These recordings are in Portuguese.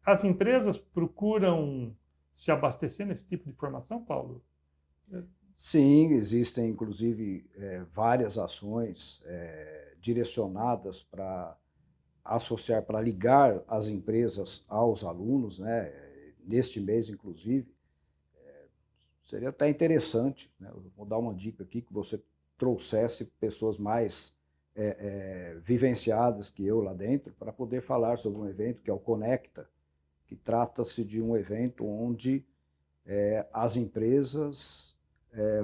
As empresas procuram se abastecer nesse tipo de informação, Paulo? Sim, existem inclusive várias ações direcionadas para associar, para ligar as empresas aos alunos, né? Neste mês, inclusive, seria até interessante, né? Eu vou dar uma dica aqui, que você trouxesse pessoas mais vivenciadas que eu lá dentro, para poder falar sobre um evento que é o Conecta, que trata-se de um evento onde as empresas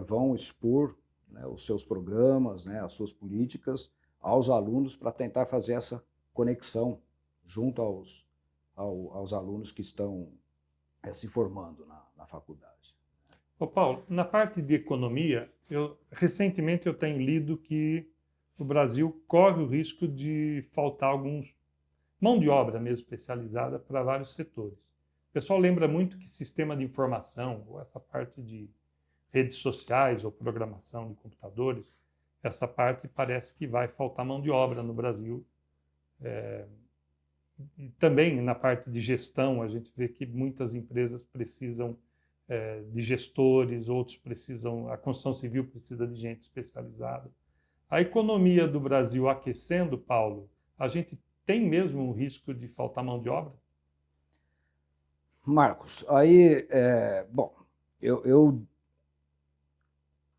vão expor, né, os seus programas, né, as suas políticas aos alunos para tentar fazer essa conexão junto aos alunos que estão se formando na faculdade. Ô Paulo, na parte de economia, recentemente eu tenho lido que o Brasil corre o risco de faltar alguns mão de obra mesmo especializada para vários setores. O pessoal lembra muito que sistema de informação, ou essa parte de redes sociais ou programação de computadores, essa parte parece que vai faltar mão de obra no Brasil. E também na parte de gestão, a gente vê que muitas empresas precisam de gestores, outros precisam, a construção civil precisa de gente especializada. A economia do Brasil aquecendo, Paulo, a gente tem mesmo um risco de faltar mão de obra? Marcos, aí, bom, eu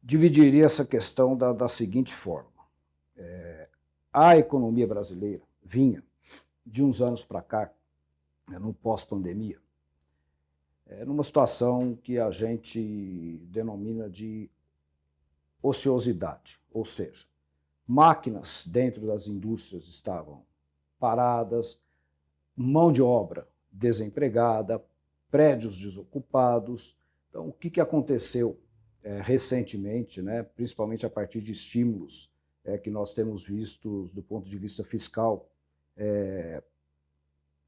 dividiria essa questão da seguinte forma. A economia brasileira vinha, de uns anos para cá, no pós-pandemia, numa situação que a gente denomina de ociosidade, ou seja, máquinas dentro das indústrias estavam paradas, mão de obra desempregada, prédios desocupados. Então, o que aconteceu recentemente, né, principalmente a partir de estímulos que nós temos visto do ponto de vista fiscal,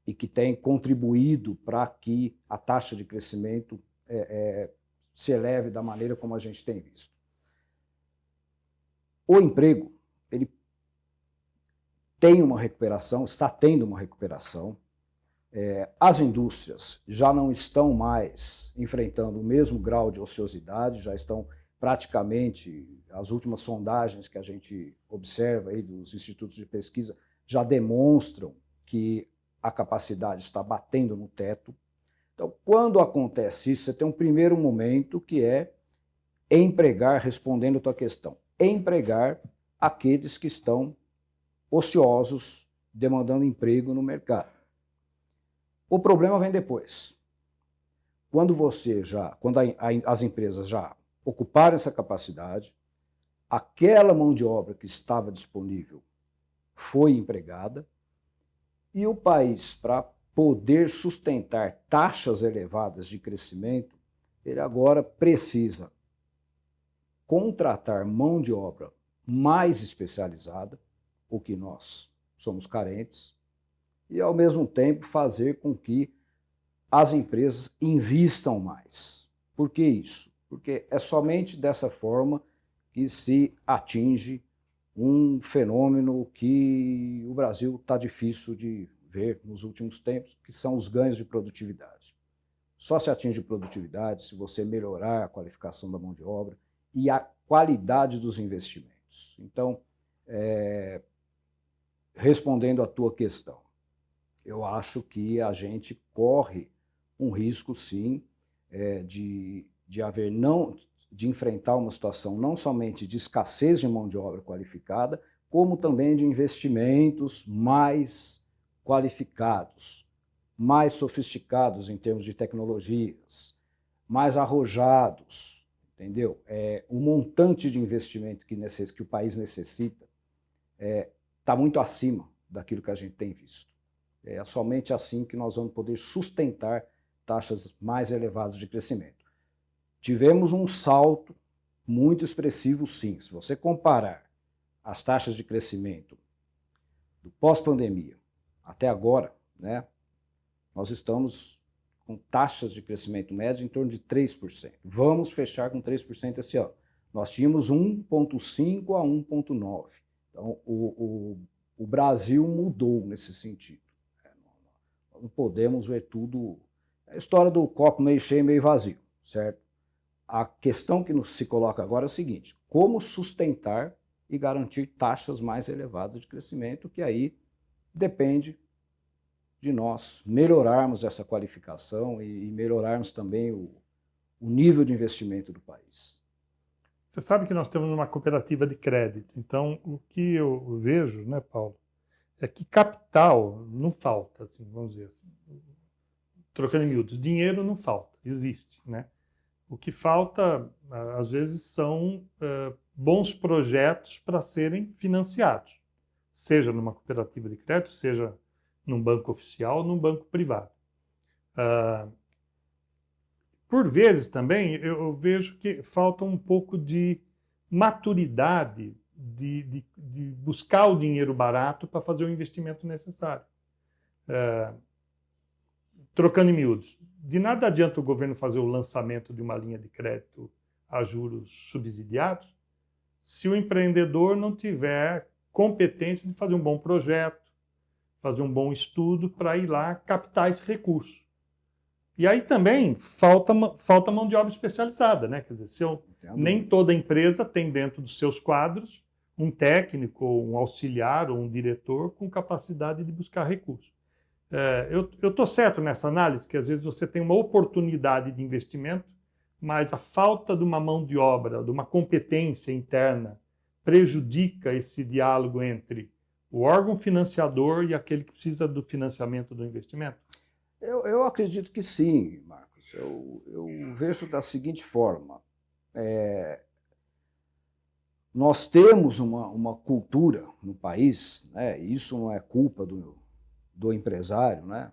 e que tem contribuído para que a taxa de crescimento se eleve da maneira como a gente tem visto. O emprego, ele tem uma recuperação, está tendo uma recuperação. As indústrias já não estão mais enfrentando o mesmo grau de ociosidade, já estão praticamente, as últimas sondagens que a gente observa aí dos institutos de pesquisa já demonstram que a capacidade está batendo no teto. Então, quando acontece isso, você tem um primeiro momento que é empregar, respondendo a tua questão, empregar aqueles que estão ociosos, demandando emprego no mercado. O problema vem depois. Quando as empresas já ocuparam essa capacidade, aquela mão de obra que estava disponível foi empregada, e o país, para poder sustentar taxas elevadas de crescimento, ele agora precisa contratar mão de obra mais especializada, o que nós somos carentes, e ao mesmo tempo fazer com que as empresas invistam mais. Por que isso? Porque é somente dessa forma que se atinge um fenômeno que o Brasil está difícil de ver nos últimos tempos, que são os ganhos de produtividade. Só se atinge produtividade se você melhorar a qualificação da mão de obra e a qualidade dos investimentos. Então, respondendo à tua questão, eu acho que a gente corre um risco, sim, de enfrentar uma situação não somente de escassez de mão de obra qualificada, como também de investimentos mais qualificados, mais sofisticados em termos de tecnologias, mais arrojados, entendeu? O montante de investimento que o país necessita está muito acima daquilo que a gente tem visto. É somente assim que nós vamos poder sustentar taxas mais elevadas de crescimento. Tivemos um salto muito expressivo, sim. Se você comparar as taxas de crescimento do pós-pandemia até agora, né, nós estamos com taxas de crescimento médio em torno de 3%. Vamos fechar com 3% esse ano. Nós tínhamos 1,5 a 1,9. Então, o Brasil mudou nesse sentido. não podemos ver tudo. É a história do copo meio cheio, meio vazio, certo? A questão que se coloca agora é o seguinte: como sustentar e garantir taxas mais elevadas de crescimento, que aí depende de nós melhorarmos essa qualificação e melhorarmos também o nível de investimento do país. Você sabe que nós temos uma cooperativa de crédito, então o que eu vejo, né, Paulo, é que capital não falta, assim, vamos dizer assim, trocando em miúdos, dinheiro não falta, existe, né? O que falta, às vezes, são bons projetos para serem financiados, seja numa cooperativa de crédito, seja num banco oficial, num banco privado. Por vezes também eu vejo que falta um pouco de maturidade de buscar o dinheiro barato para fazer o investimento necessário. Trocando em miúdos, de nada adianta o governo fazer o lançamento de uma linha de crédito a juros subsidiados se o empreendedor não tiver competência de fazer um bom projeto, fazer um bom estudo para ir lá captar esse recurso. E aí também falta mão de obra especializada, né? Quer dizer, nem toda empresa tem dentro dos seus quadros um técnico, ou um auxiliar, ou um diretor com capacidade de buscar recursos. Eu estou certo nessa análise, que às vezes você tem uma oportunidade de investimento, mas a falta de uma mão de obra, de uma competência interna, prejudica esse diálogo entre o órgão financiador e aquele que precisa do financiamento do investimento? Eu acredito que sim, Marcos. Eu vejo da seguinte forma. Nós temos uma cultura no país, né? Isso não é culpa do empresário, né?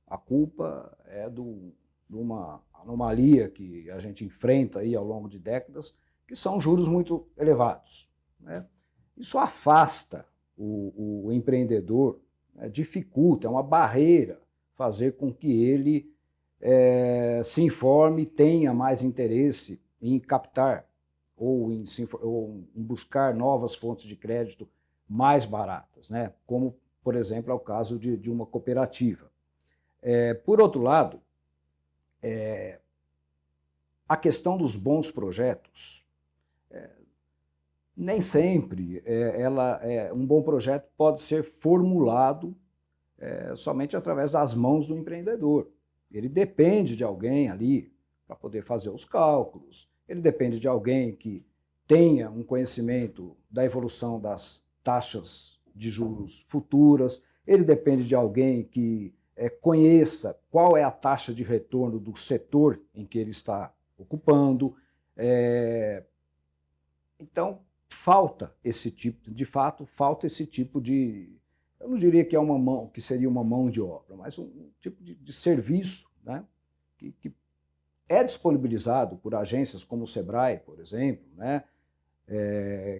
A culpa é de uma anomalia que a gente enfrenta aí ao longo de décadas, que são juros muito elevados, né? Isso afasta o empreendedor, né? Dificulta, é uma barreira fazer com que ele se informe, tenha mais interesse em captar ou em buscar novas fontes de crédito mais baratas, né? Como, por exemplo, é o caso de uma cooperativa. Por outro lado, a questão dos bons projetos, nem sempre um bom projeto pode ser formulado somente através das mãos do empreendedor. Ele depende de alguém ali para poder fazer os cálculos, ele depende de alguém que tenha um conhecimento da evolução das taxas de juros futuras, ele depende de alguém que conheça qual é a taxa de retorno do setor em que ele está ocupando. Então, falta esse tipo, de fato, falta esse tipo de, eu não diria que que seria uma mão de obra, mas um tipo de serviço, né, que é disponibilizado por agências como o Sebrae, por exemplo, né,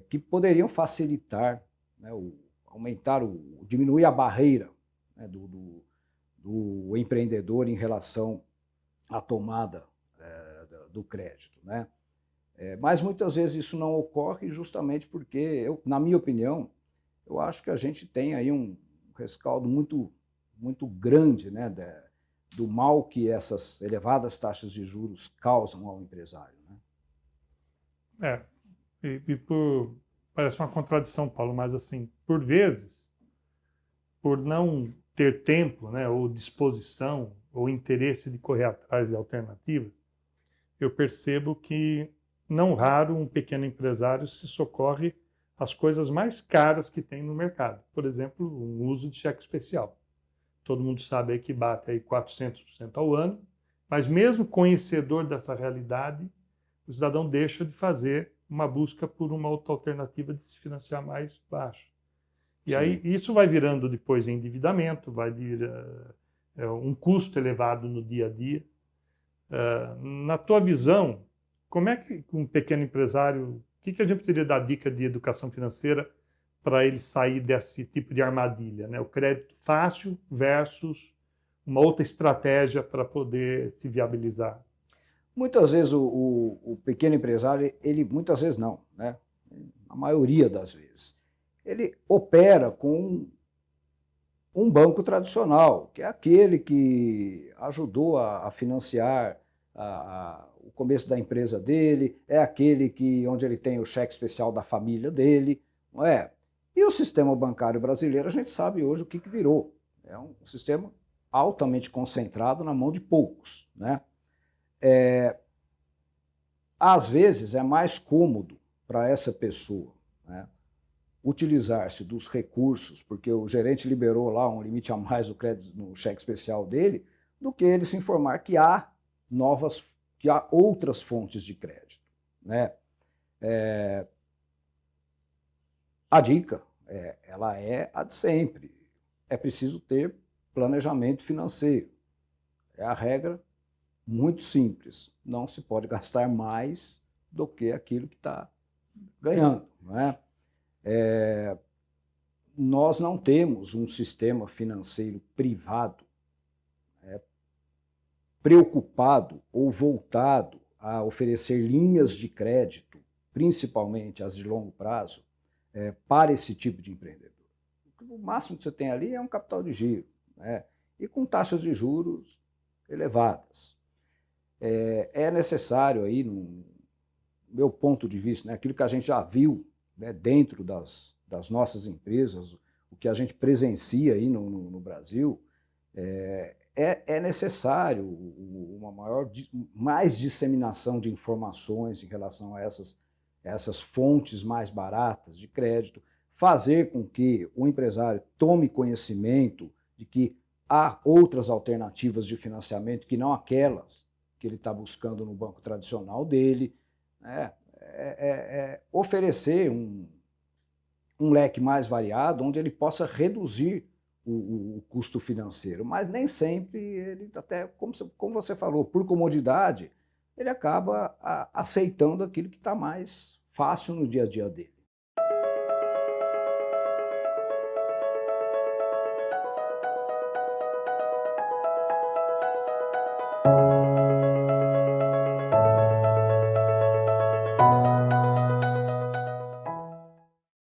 que poderiam facilitar, né, diminuir a barreira, né, do empreendedor em relação à tomada do crédito, né? Mas muitas vezes isso não ocorre justamente porque, na minha opinião, eu acho que a gente tem aí um rescaldo muito, muito grande, né, do mal que essas elevadas taxas de juros causam ao empresário, né? Parece uma contradição, Paulo, mas assim, por vezes, por não ter tempo, né, ou disposição, ou interesse de correr atrás de alternativas, eu percebo que, não raro, um pequeno empresário se socorre às coisas mais caras que tem no mercado. Por exemplo, o uso de cheque especial. Todo mundo sabe aí que bate aí 400% ao ano, mas mesmo conhecedor dessa realidade, o cidadão deixa de fazer uma busca por uma outra alternativa de se financiar mais baixo. E Sim. Aí isso vai virando depois endividamento, vai vir um custo elevado no dia a dia. Na tua visão, como é que um pequeno empresário, o que a gente poderia dar dica de educação financeira para ele sair desse tipo de armadilha, né? O crédito fácil versus uma outra estratégia para poder se viabilizar? Muitas vezes o pequeno empresário, muitas vezes não, né? A maioria das vezes, ele opera com um banco tradicional, que é aquele que ajudou a financiar o começo da empresa dele, é aquele onde ele tem o cheque especial da família dele, não é? E o sistema bancário brasileiro, a gente sabe hoje o que virou. É um sistema altamente concentrado na mão de poucos, né? Às vezes é mais cômodo para essa pessoa, né, utilizar-se dos recursos, porque o gerente liberou lá um limite a mais do crédito no cheque especial dele, do que ele se informar que há outras fontes de crédito, né? A dica, ela é a de sempre. É preciso ter planejamento financeiro. É a regra muito simples. Não se pode gastar mais do que aquilo que está ganhando, não é? Nós não temos um sistema financeiro privado preocupado ou voltado a oferecer linhas de crédito, principalmente as de longo prazo, para esse tipo de empreendedor. O máximo que você tem ali é um capital de giro, né? E com taxas de juros elevadas. É necessário aí, no meu ponto de vista, né, aquilo que a gente já viu, né, dentro das nossas empresas, o que a gente presencia aí no Brasil, é necessário mais disseminação de informações em relação a essas fontes mais baratas de crédito, fazer com que o empresário tome conhecimento de que há outras alternativas de financiamento que não aquelas que ele está buscando no banco tradicional dele, né? Oferecer um leque mais variado, onde ele possa reduzir o custo financeiro, mas nem sempre ele, até como você falou, por comodidade, ele acaba aceitando aquilo que está mais fácil no dia a dia dele.